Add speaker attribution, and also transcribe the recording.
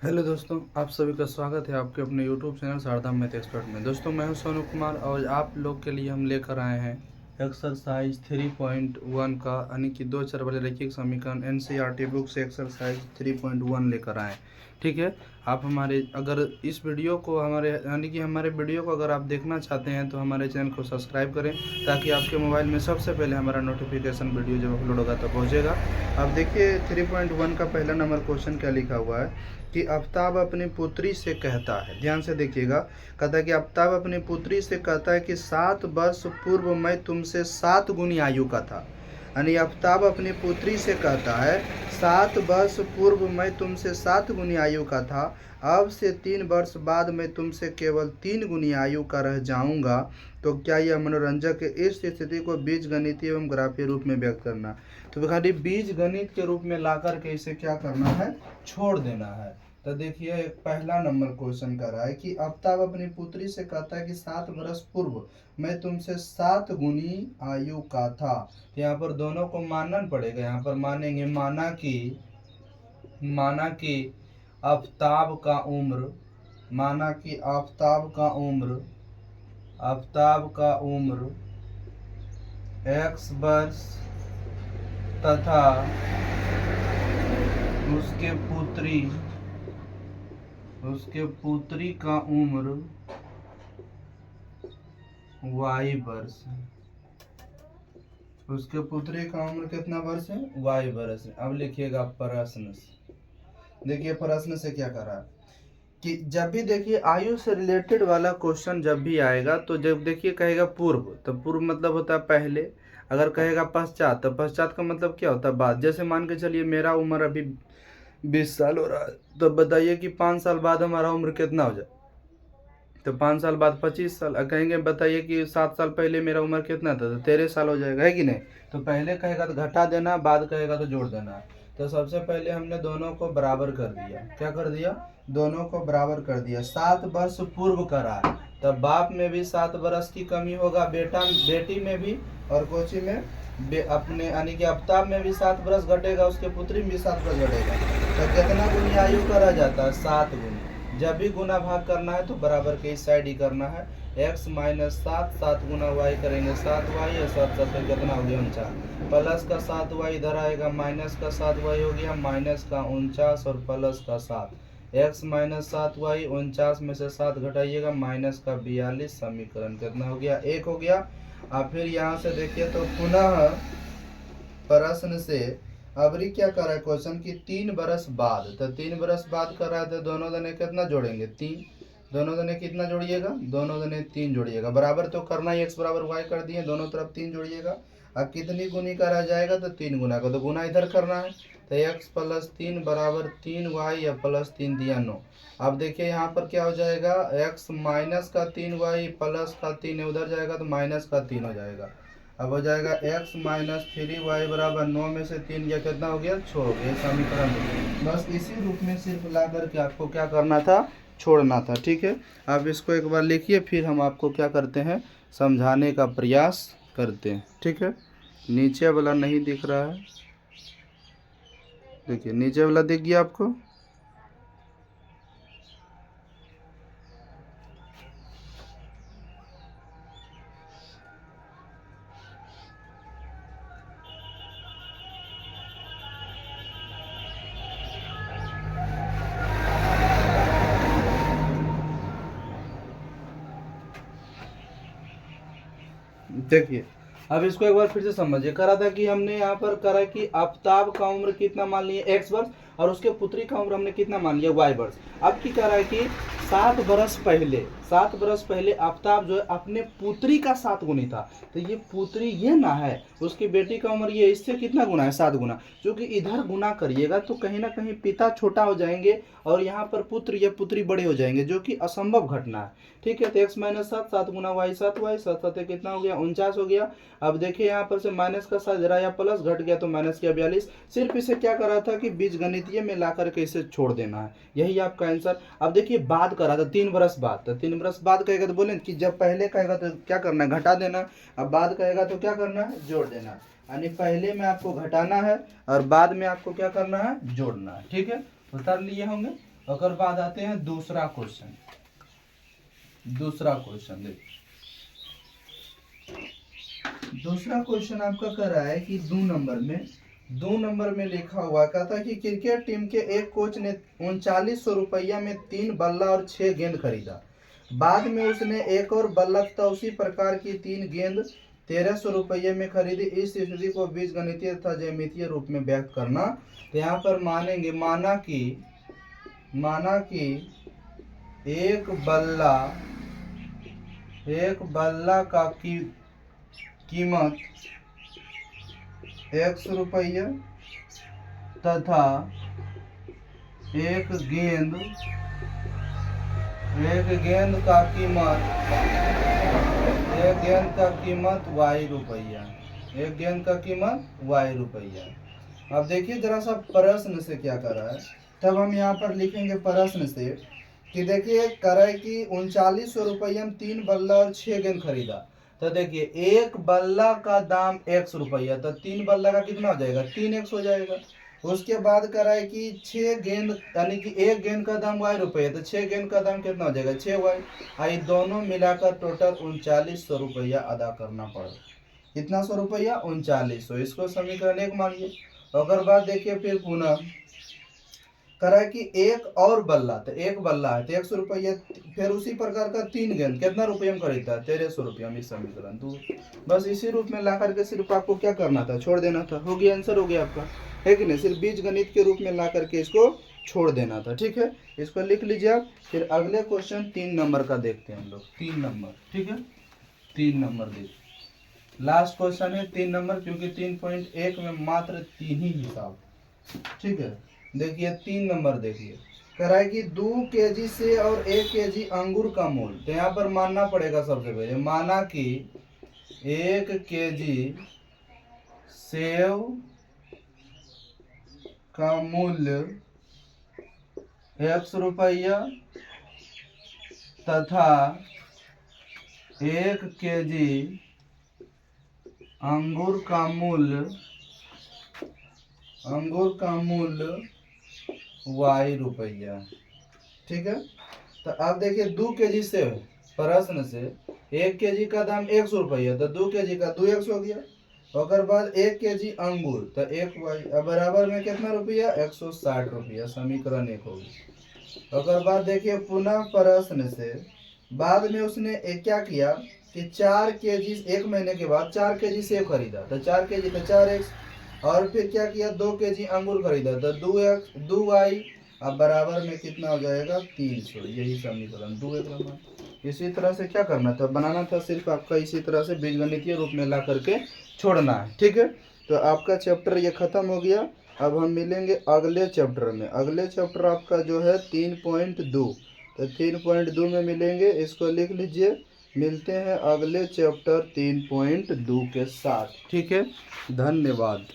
Speaker 1: Hello दोस्तों, आप सभी का स्वागत है आपके अपने YouTube channel Sharda math expert में। दोस्तों, मैं हूं सोनू कुमार और आप लोग के लिए हम लेकर आए हैं एक्सरसाइज 3.1 का यानी कि दो चर वाले रैखिक समीकरण एनसीईआरटी बुक से एक्सरसाइज 3.1 लेकर आए। ठीक है, आप हमारे अगर इस वीडियो को हमारे वीडियो को अगर आप देखना चाहते हैं तो हमारे चैनल को सब्सक्राइब करें ताकि आपके मोबाइल में सबसे पहले हमारा नोटिफिकेशन वीडियो जब अपलोड होगा तो पहुँचेगा। अब देखिए 3.1 का पहला नंबर क्वेश्चन क्या लिखा हुआ है कि आफ्ताब अपनी पुत्री से कहता है, ध्यान से देखिएगा। कहता है कि आफ्ताब अपनी पुत्री से कहता है कि 7 वर्ष पूर्व मैं तुमसे 7 गुनी आयु का था। यानी आफ्ताब अपनी पुत्री से कहता है 7 वर्ष पूर्व मैं तुमसे 7 गुनी आयु का था, अब से 3 वर्ष बाद मैं तुमसे केवल 3 गुनी आयु का रह जाऊंगा। तो क्या यह मनोरंजक है? इस स्थिति को बीजगणितीय एवं ग्राफीय रूप में व्यक्त करना। तो खाली बीज गणित के रूप में लाकर के इसे क्या करना है, छोड़ देना है। तो देखिए पहला नंबर क्वेश्चन कर रहा है कि आफ्ताब अपनी पुत्री से कहता है कि 7 वर्ष पूर्व मैं तुमसे 7 गुनी आयु का था। तो यहाँ पर दोनों को मानना पड़ेगा। यहाँ पर मानेंगे माना कि आफ्ताब का उम्र x वर्ष तथा उसके पुत्री का उम्र y वर्ष है। उसके पुत्री का उम्र कितना वर्ष है? y वर्ष है। अब लिखिएगा प्रश्न से। देखिए प्रश्न से क्या कर रहा है कि जब भी देखिए आयु से रिलेटेड वाला क्वेश्चन जब भी आएगा तो जब देखिए कहेगा पूर्व, तो पूर्व मतलब होता है पहले। अगर कहेगा पश्चात तो पश्चात का मतलब क्या होता है? बाद। जैसे मान के चलिए मेरा उम्र अभी 20 साल हो रहा है, तो बताइए कि 5 साल बाद हमारा उम्र कितना हो जाए? तो 5 साल बाद 25 साल। कहेंगे बताइए कि 7 साल पहले मेरा उम्र कितना था, तो 13 साल हो जाएगा, है कि नहीं? तो पहले कहेगा तो घटा देना, बाद कहेगा तो जोड़ देना। तो सबसे पहले हमने दोनों को बराबर कर दिया। क्या कर दिया? दोनों को बराबर कर दिया। 7 वर्ष पूर्व करा है, तब बाप में भी 7 वर्ष की कमी होगा, बेटी में भी, और कोची में अपने यानी कि आफ्ताब में भी 7 वर्ष घटेगा, उसके पुत्री में भी 7 वर्ष घटेगा। तो कितना गुनी आयु का रह जाता है? 7 गुनी। जब भी गुना भाग करना है तो बराबर के इस साइड ही करना है। x माइनस 7 गुना y करेंगे 7y, और 7 कितना हो गया? 49। प्लस का 7y इधर आएगा, माइनस का 7y हो गया, माइनस का 49 और प्लस का 7। x माइनस 7y, 49 में से 7 घटाइएगा, माइनस का 42। समीकरण कितना हो गया? 1 हो गया। अब फिर यहाँ से देखिए तो पुनः प्रश्न से अबरी क्या कर रहा है क्वेश्चन की 3 बरस बाद। तो 3 बरस बाद कर रहा है तो दोनों जने कितना जोड़ेंगे? 3। दोनों जने कितना जोड़िएगा? दोनों जने 3 जोड़िएगा। बराबर तो करना ही, x बराबर y कर दिए, दोनों तरफ 3 जोड़िएगा। अब कितनी गुनी का रह जाएगा? तो 3 गुना का, तो गुना इधर करना है। तो x प्लस 3 बराबर 3y, या प्लस 3 दिया 9। अब देखिए यहाँ पर क्या हो जाएगा? x माइनस का 3y प्लस का 3 उधर जाएगा तो माइनस का 3 हो जाएगा। अब हो जाएगा x माइनस 3y बराबर 9 में से 3 या कितना हो गया? 6 हो गया। समीकरण बस इसी रूप में सिर्फ ला करके आपको क्या करना था? छोड़ना था। ठीक है, आप इसको एक बार लिखिए, फिर हम आपको क्या करते हैं, समझाने का प्रयास करते हैं। ठीक है, नीचे वाला नहीं दिख रहा है, देखिए नीचे वाला दिख गया आपको? देखिए अब इसको एक बार फिर से समझिए। करा था कि हमने यहाँ पर करा कि आफ्ताब का उम्र कितना मान लिया? x वर्ष, और उसके पुत्री का उम्र हमने कितना मान लिया? y वर्ष। अब की करा है कि 7 बरस पहले आफ्ताब जो है अपने पुत्री का 7 गुनी था। तो ये पुत्री ये ना है, उसकी बेटी का उम्र ये, इससे कितना गुना है? 7 गुना। क्योंकि इधर गुना करिएगा तो कहीं ना कहीं पिता छोटा हो जाएंगे और यहाँ पर पुत्र या पुत्री बड़े हो जाएंगे, जो कि असंभव घटना है। ठीक है, तो x माइनस 7 गुना y 7y, 7 कितना हो गया? 49 हो गया। अब देखिए यहाँ पर से माइनस का 7 जरा या प्लस घट गया तो माइनस किया 42। सिर्फ इसे क्या करा था कि बीज गणितीय में ला करके इसे छोड़ देना है, यही आपका आंसर। अब देखिए बाद करा था 3 बरस बाद, तो 3 बरस बाद कहेगा तो बोले कि जब पहले कहेगा तो क्या करना है? घटा देना। अब बाद कहेगा तो क्या करना है? जोड़ देना। यानी पहले में आपको घटाना है और बाद में आपको क्या करना है? जोड़ना है। ठीक है, उतार लिए होंगे। ओकर बाद आते हैं दूसरा क्वेश्चन। दूसरा क्वेश्चन देखिए, दूसरा क्वेश्चन आपका कर रहा है कि 2 नंबर में लिखा हुआ कहता है कि क्रिकेट टीम के एक कोच ने 3900 रुपया में 3 बल्ला और 6 गेंद खरीदा। बाद में उसने एक और बल्ला तथा उसी प्रकार की 3 गेंद 1300 रुपये में खरीदी। इस स्थिति को बीजगणितीय तथा ज्यामितीय रूप में व्यक्त करना। तो यहाँ पर मानेंगे, माना कि एक बल्ला का कीमत 100 रुपया तथा एक गेंद का कीमत y रुपया, एक गेंद का कीमत y रुपया। अब देखिए जरा सा प्रश्न से क्या कर रहा है, तब हम यहाँ पर लिखेंगे प्रश्न से कि देखिए कर रहा है कि 3900 रुपया में 3 बल्ला और 6 गेंद खरीदा। तो देखिए एक बल्ला का दाम 100 रुपया, तो 3 बल्ला का कितना हो जाएगा, 3x हो जाएगा। उसके बाद कह रहा है कि 6 गेंद यानी कि एक गेंद का दाम y रुपया, तो 6 गेंद का दाम कितना हो जाएगा, 6y। आई दोनों मिलाकर टोटल 3900 रुपया अदा करना पड़ा। कितना 100 रुपया, 3900। इसको समीकरण 1 मानिए। अगर बात देखिए फिर पुनः करा कि एक और बल्ला, तो एक बल्ला है तो 100 रुपया, फिर उसी प्रकार का 3 गेंद कितना रुपये में खरीदता है, 1300 रुपया में। समीकरण 2 बस इसी रूप में ला करके सिर्फ आपको क्या करना था, छोड़ देना था। हो गया, आंसर हो गया आपका, है कि नहीं। सिर्फ बीज गणित के रूप में ला करके इसको छोड़ देना था। ठीक है, इसको लिख लीजिए आप। फिर अगले क्वेश्चन 3 नंबर का देखते हैं हम लोग। 3 नंबर, ठीक है, 3 नंबर देखिए। लास्ट क्वेश्चन है 3 नंबर, क्योंकि 3.1 में मात्र 3 ही हिसाब। ठीक है, देखिए 3 नंबर देखिए, कह रहा है कि 2 केजी से और 1 केजी अंगूर का मूल्य। तो यहाँ पर मानना पड़ेगा सबसे पहले, माना कि 1 केजी सेव का मूल्य 100 रुपया तथा 1 केजी अंगूर का मूल्य y रुपया। ठीक है, तो अब देखिए 2 केजी सेव, प्रश्न से 1 केजी का दाम 100 रुपया, तो 2 केजी का 2x हो गया। और बाद 1 केजी अंगूर, तो 1y बराबर में कितना रुपया, 160 रुपया। समीकरण 1 होगी। और बाद देखिए पुनः प्रश्न से बाद में उसने क्या किया कि 4 केजी, 1 महीने के बाद 4 केजी सेव खरीदा, तो 4 केजी तो 4x। और फिर क्या किया, 2 केजी अंगूर खरीदा, तो 2y। अब बराबर में कितना हो जाएगा, 300। यही समीकरण 2 इसी तरह से क्या करना था, बनाना था सिर्फ आपका, इसी तरह से बीजगणितीय रूप में ला करके छोड़ना है। ठीक है, तो आपका चैप्टर ये खत्म हो गया। अब हम मिलेंगे अगले चैप्टर में। अगले चैप्टर आपका जो है 3.2, तो 3.2 में मिलेंगे। इसको लिख लीजिए। मिलते हैं अगले चैप्टर 3.2 के साथ। ठीक है, धन्यवाद।